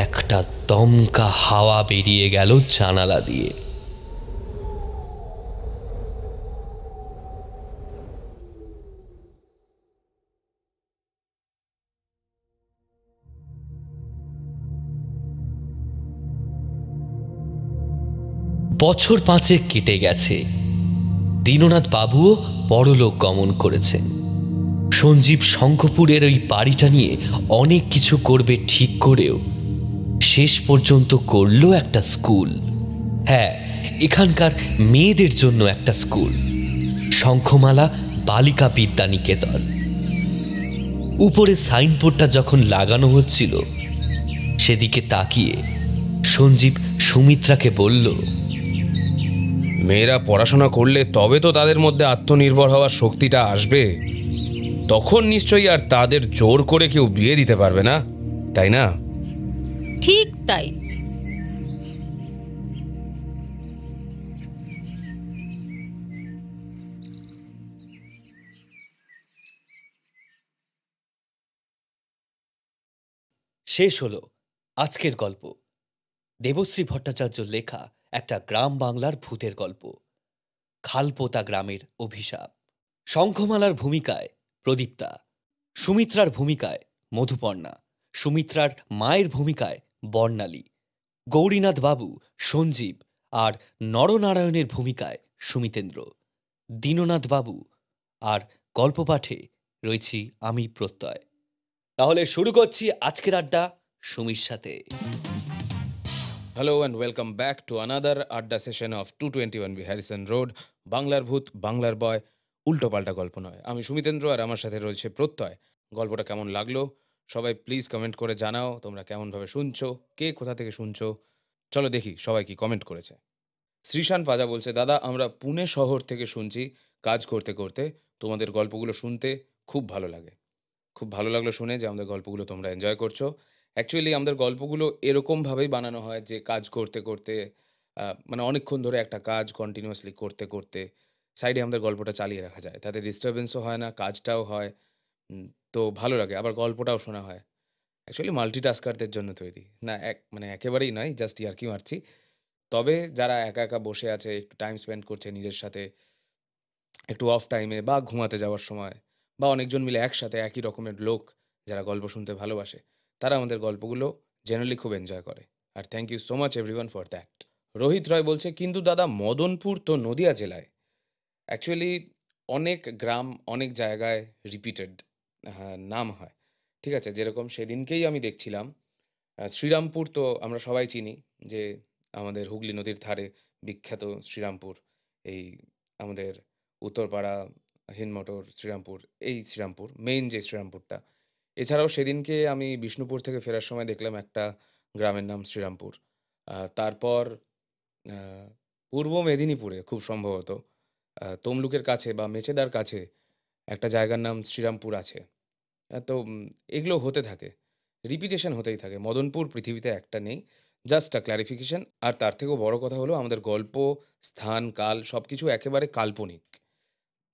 একটা দমকা হাওয়া বেরিয়ে গেল জানালা দিয়ে। বছর 5 কেটে গেছে। দীননাথ বাবুও পরলোক গমন করেছেন। সঞ্জীব শঙ্খপুরের ওই বাড়িটা নিয়ে অনেক কিছু করবে ঠিক করেও শেষ পর্যন্ত করল একটা স্কুল। হ্যাঁ, এখানকার মেয়েদের জন্য একটা স্কুল, শঙ্খমালা বালিকা বিদ্যা নিকেতন। উপরে সাইনবোর্ডটা যখন লাগানো হচ্ছিল সেদিকে তাকিয়ে সঞ্জীব সুমিত্রাকে বলল, মেয়েরা পড়াশোনা করলে তবে তো তাদের মধ্যে আত্মনির্ভর হওয়ার শক্তিটা আসবে, তখন নিশ্চয়ই আর তাদের জোর করে কেউ বিয়ে দিতে পারবে না, তাই না? ঠিক তাই। শেষ হলো আজকের গল্প। দেবশ্রী ভট্টাচার্যর লেখা একটা গ্রাম বাংলার ভূতের গল্প, খালপোতা গ্রামের অভিশাপ। শঙ্খমালার ভূমিকায় প্রদীপ্তা, সুমিত্রার ভূমিকায় মধুপর্ণা, সুমিত্রার মায়ের ভূমিকায় বর্ণালী, গৌরীনাথ বাবু সঞ্জীব আর নরনারায়ণের ভূমিকায় সুমিতেন্দ্র, দীননাথ বাবু আর গল্প পাঠে রয়েছি আমি প্রত্যয়। তাহলে শুরু করছি আজকের আড্ডা সুমির সাথে। Hello and welcome back to another adda session of 221 B Harrison road. বাংলার ভূত, বাংলার বয়, উল্টোপাল্টা গল্প নয়। আমি সুমিতেন্দ্র আর আমার সাথে রয়েছে প্রত্যয়। গল্পটা কেমন লাগলো সবাই প্লিজ কমেন্ট করে জানাও। তোমরা কেমনভাবে শুনছো, কে কোথা থেকে শুনছো, চলো দেখি সবাই কি কমেন্ট করেছে। শ্রীশান পাজা বলছে, দাদা আমরা পুনে শহর থেকে শুনছি কাজ করতে করতে, তোমাদের গল্পগুলো শুনতে খুব ভালো লাগে। খুব ভালো লাগলো শুনে যে আমাদের গল্পগুলো তোমরা এনজয় করছো। অ্যাকচুয়ালি আমাদের গল্পগুলো এরকমভাবেই বানানো হয় যে কাজ করতে করতে মানে অনেকক্ষণ ধরে একটা কাজ কন্টিনিউয়াসলি করতে করতে সাইডে আমাদের গল্পটা চালিয়ে রাখা যায়, তাতে ডিস্টারবেন্সও হয় না, কাজটাও হয়, তো ভালো লাগে, আবার গল্পটাও শোনা হয়। অ্যাকচুয়ালি মাল্টিটাস্কারদের জন্য তৈরি না, মানে একেবারেই নয়, জাস্ট ইয়ার্কি মারছি। তবে যারা একা একা বসে আছে, একটু টাইম স্পেন্ড করছে নিজের সাথে, একটু অফ টাইমে বা ঘুমাতে যাওয়ার সময়, বা অনেকজন মিলে একসাথে একই রকমের লোক যারা গল্প শুনতে ভালোবাসে, তারা আমাদের গল্পগুলো জেনারেলি খুব এনজয় করে। আর thank you so much everyone for that. Rohit Roy বলছে, কিন্তু দাদা মদনপুর তো নদিয়া জেলায়। অ্যাকচুয়ালি অনেক গ্রাম অনেক জায়গায় রিপিটেড নাম হয়, ঠিক আছে। যেরকম সেদিনকেই আমি দেখছিলাম শ্রীরামপুর তো আমরা সবাই চিনি, যে আমাদের হুগলি নদীর ধারে বিখ্যাত শ্রীরামপুর, এই আমাদের উত্তরপাড়া, হিনমোটর, শ্রীরামপুর, এই শ্রীরামপুর মেইন যে শ্রীরামপুরটা। এছাড়াও সেদিনকে আমি বিষ্ণুপুর থেকে ফেরার সময় দেখলাম একটা গ্রামের নাম শ্রীরামপুর। তারপর পূর্ব মেদিনীপুরে খুব সম্ভবত তমলুকের কাছে বা মেচেদার কাছে একটা জায়গার নাম শ্রীরামপুর আছে। তো এগুলো হতে থাকে, রিপিটেশন হতেই থাকে। মদনপুর পৃথিবীতে একটা নেই, জাস্ট আ ক্ল্যারিফিকেশন। আর তার থেকেও বড় কথা হলো আমাদের গল্প, স্থান, কাল সব কিছু একেবারে কাল্পনিক।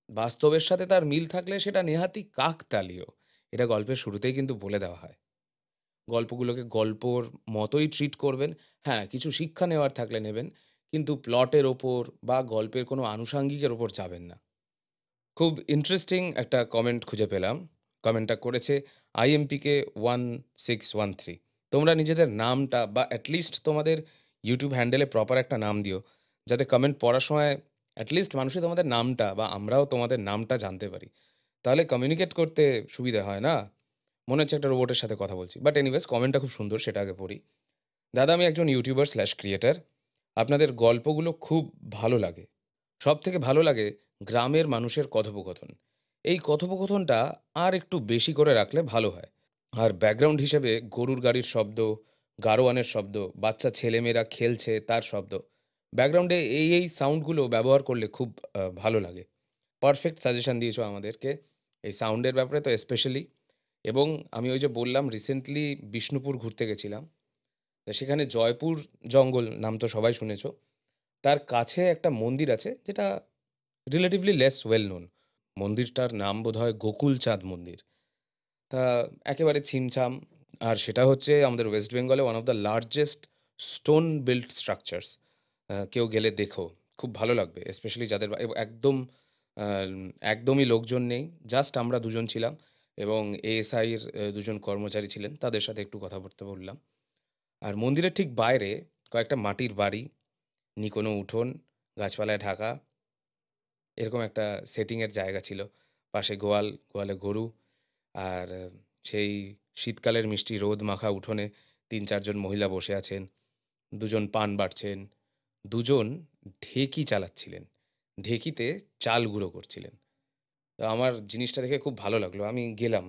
বাস্তবের সাথে তার মিল থাকলে সেটা নেহাতই কাকতালীয়। এটা গল্পের শুরুতেই কিন্তু বলে দেওয়া হয়। গল্পগুলোকে গল্পর মতোই ট্রিট করবেন। হ্যাঁ, কিছু শিক্ষা নেওয়ার থাকলে নেবেন, কিন্তু প্লটের ওপর বা গল্পের কোনো আনুষাঙ্গিকের ওপর যাবেন না। খুব ইন্টারেস্টিং একটা কমেন্ট খুঁজে পেলাম। কমেন্টটা করেছে IMPK 1613। তোমরা নিজেদের নামটা বা অ্যাটলিস্ট তোমাদের ইউটিউব হ্যান্ডেলে প্রপার একটা নাম দিও, যাতে কমেন্ট পড়ার সময় অ্যাটলিস্ট মানুষই তোমাদের নামটা বা আমরাও তোমাদের নামটা জানতে পারি। তাহলে কমিউনিকেট করতে সুবিধা হয় না? মনে হচ্ছে একটা রোবটের সাথে কথা বলছি। বাট এনিওয়েজ কমেন্টটা খুব সুন্দর, সেটা আগে পড়ি। দাদা, আমি একজন ইউটিউবার/ক্রিয়েটর। আপনাদের গল্পগুলো খুব ভালো লাগে। সবথেকে ভালো লাগে গ্রামের মানুষের কথোপকথন। এই কথোপকথনটা আর একটু বেশি করে রাখলে ভালো হয়। আর ব্যাকগ্রাউন্ড হিসেবে গরুর গাড়ির শব্দ, গাড়োয়ানের শব্দ, বাচ্চা ছেলেমেয়েরা খেলছে তার শব্দ। ব্যাকগ্রাউন্ডে এই সাউন্ডগুলো ব্যবহার করলে খুব ভালো লাগে। পারফেক্ট সাজেশন দিয়েছো আমাদেরকে এই সাউন্ডের ব্যাপারে তো স্পেশালি। এবং আমি ওই যে বললাম রিসেন্টলি বিষ্ণুপুর ঘুরতে গেছিলাম। তা সেখানে জয়পুর জঙ্গল নাম তো সবাই শুনেছো। তার কাছে একটা মন্দির আছে যেটা রিলেটিভলি লেস ওয়েল নোন। মন্দিরটার নাম বোধহয় গোকুলচাঁদ মন্দির। তা একেবারে ছিমছাম। আর সেটা হচ্ছে আমাদের ওয়েস্ট বেঙ্গলে one of the largest stone built structures. কেউ গেলে দেখো, খুব ভালো লাগবে, স্পেশালি যাদের আহ, একদমই লোকজন নেই, জাস্ট আমরা দুজন ছিলাম এবং ASIর দুজন কর্মচারী ছিলেন, তাদের সাথে একটু কথাবার্তা বললাম। আর মন্দিরের ঠিক বাইরে কয়েকটা মাটির বাড়ি, নিকোনো উঠোন, গাছপালায় ঢাকা, এরকম একটা সেটিংয়ের জায়গা ছিল। পাশে গোয়ালে গরু। আর সেই শীতকালের মিষ্টি রোদ মাখা উঠোনে ৩-৪ জন মহিলা বসে আছেন, দুজন পান বাটছেন, দুজন ঢেকি চালাচ্ছিলেন, ঢেকিতে চাল গুঁড়ো করছিলেন। তো আমার জিনিসটা দেখে খুব ভালো লাগলো। আমি গেলাম,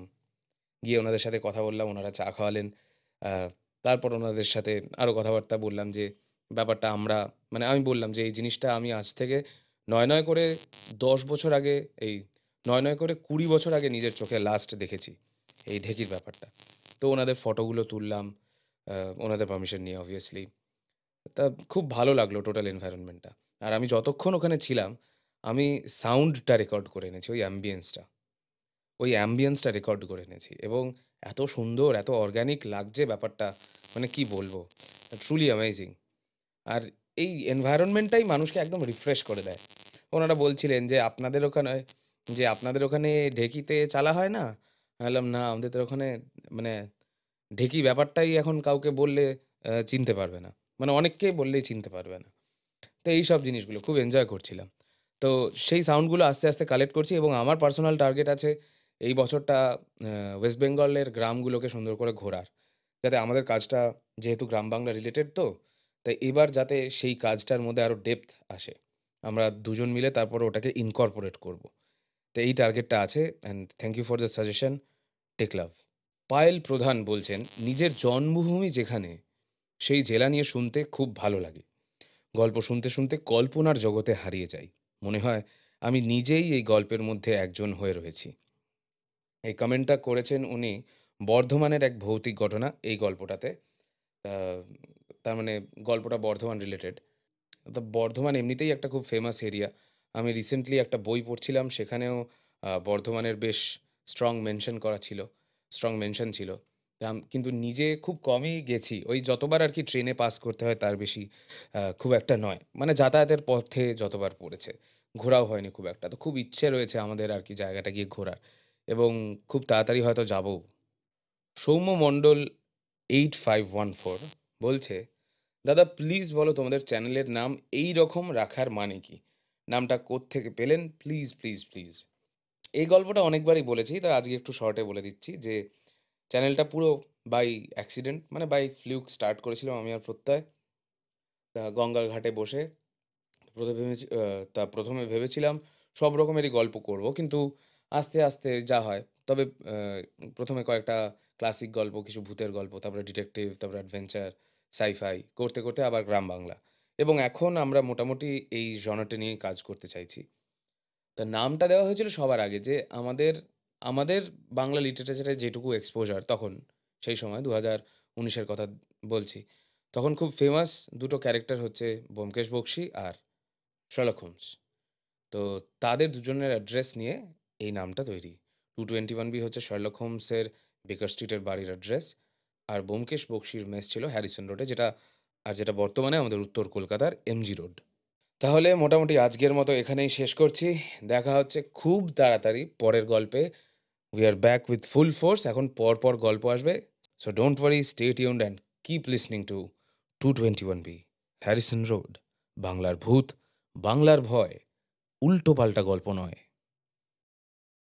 গিয়ে ওনাদের সাথে কথা বললাম, ওনারা চা খাওয়ালেন। তারপর ওনাদের সাথে আরও কথাবার্তা বললাম যে ব্যাপারটা আমরা, মানে আমি বললাম যে এই জিনিসটা আমি আজ থেকে নয় করে 10 বছর আগে, এই নয় করে 20 বছর আগে নিজের চোখে লাস্ট দেখেছি এই ঢেকির ব্যাপারটা। তো ওনাদের ফটোগুলো তুললাম, ওনাদের পারমিশন নিয়ে অবভিয়াসলি। তা খুব ভালো লাগলো টোটাল এনভায়রনমেন্টটা। আর আমি যতক্ষণ ওখানে ছিলাম আমি সাউন্ডটা রেকর্ড করে এনেছি, ওই অ্যাম্বিয়েন্সটা রেকর্ড করে এনেছি এবং এত সুন্দর, এত অর্গ্যানিক লাগছে ব্যাপারটা, মানে কি বলবো, ট্রুলি অ্যামেজিং। আর এই এনভায়রনমেন্টটাই মানুষকে একদম রিফ্রেশ করে দেয়। ওনারা বলছিলেন যে আপনাদের ওখানে ঢেকিতে চালা হয় না? আমি বললাম, না, আমাদের ওখানে মানে ঢেকি ব্যাপারটাই এখন কাউকে বললে চিনতে পারবে না, মানে অনেককেই বললেই চিনতে পারবে না। তো এই সব জিনিসগুলো খুব এনজয় করছিলাম। তো সেই সাউন্ডগুলো আস্তে আস্তে কালেক্ট করছি এবং আমার পার্সোনাল টার্গেট আছে এই বছরটা ওয়েস্ট বেঙ্গলের গ্রামগুলোকে সুন্দর করে ঘোরার, যাতে আমাদের কাজটা যেহেতু গ্রাম বাংলা রিলেটেড, তো তাই এবার যাতে সেই কাজটার মধ্যে আরও ডেপথ আসে, আমরা দুজন মিলে তারপরে ওটাকে ইনকর্পোরেট করব। তো এই টার্গেটটা আছে। And thank you for the suggestion. Take love. Payel Pradhan বলছেন, নিজের জন্মভূমি যেখানে সেই জেলা নিয়ে শুনতে খুব ভালো লাগে। গল্প শুনতে শুনতে কল্পনার জগতে হারিয়ে যাই। মনে হয় আমি নিজেই এই গল্পের মধ্যে একজন হয়ে রয়েছি। এই কমেন্টটা করেছেন উনি বর্ধমানের এক ভৌতিক ঘটনা এই গল্পটাতে। আহ, তার মানে গল্পটা বর্ধমান রিলেটেড। তো বর্ধমান এমনিতেই একটা খুব ফেমাস এরিয়া। আমি রিসেন্টলি একটা বই পড়ছিলাম, সেখানেও বর্ধমানের বেশ স্ট্রং মেনশন ছিল। কিন্তু নিজে খুব কমই গেছি, ওই যতবার আর কি ট্রেনে পাস করতে হয় তার বেশি খুব একটা নয়, মানে যাতায়াতের পথে যতবার পড়েছে, ঘোরাও হয়নি খুব একটা। তো খুব ইচ্ছে রয়েছে আমাদের আর কি জায়গাটা গিয়ে ঘোরার, এবং খুব তাড়াতাড়ি হয়তো যাবো। সৌম্য মণ্ডল 8514 বলছে, দাদা প্লিজ বলো তোমাদের চ্যানেলের নাম এই রকম রাখার মানে কি? নামটা কোত্থেকে পেলেন? Please please please. এই গল্পটা অনেকবারই বলেছি, তো আজকে একটু শর্টে বলে দিচ্ছি যে চ্যানেলটা পুরো বাই অ্যাক্সিডেন্ট, মানে বাই ফ্লুক স্টার্ট করেছিলাম আমি আর প্রত্যয়। তা গঙ্গার ঘাটে বসে প্রথমে ভেবেছিলাম সব রকমেরই গল্প করব, কিন্তু আস্তে আস্তে যা হয়, তবে প্রথমে কয়েকটা ক্লাসিক গল্প, কিছু ভূতের গল্প, তারপরে ডিটেকটিভ, তারপরে অ্যাডভেঞ্চার, সাইফাই করতে করতে আবার গ্রাম বাংলা, এবং এখন আমরা মোটামুটি এই জনরটা নিয়েই কাজ করতে চাইছি। তা নামটা দেওয়া হয়েছিল সবার আগে যে আমাদের বাংলা লিটারেচারে যেটুকু এক্সপোজার তখন, সেই সময় 2019-এর কথা বলছি, তখন খুব ফেমাস দুটো ক্যারেক্টার হচ্ছে ব্যোমকেশ বক্সী আর শার্লক হোমস। তো তাদের দুজনের অ্যাড্রেস নিয়ে এই নামটা তৈরি। 221B হচ্ছে শার্লক হোমসের বেকার স্ট্রিটের বাড়ির অ্যাড্রেস, আর ব্যোমকেশ বক্সীর মেস ছিল হ্যারিসন রোডে, যেটা বর্তমানে আমাদের উত্তর কলকাতার এমজি রোড। তাহলে মোটামুটি আজকের মতো এখানেই শেষ করছি। দেখা হচ্ছে খুব তাড়াতাড়ি পরের গল্পে। We are back with full force. এখন পর গল্প আসবে। So don't worry, stay tuned and keep listening to 221B, Harrison road. বাংলার ভূত, বাংলার ভয়, উল্টো পাল্টা গল্প নয়।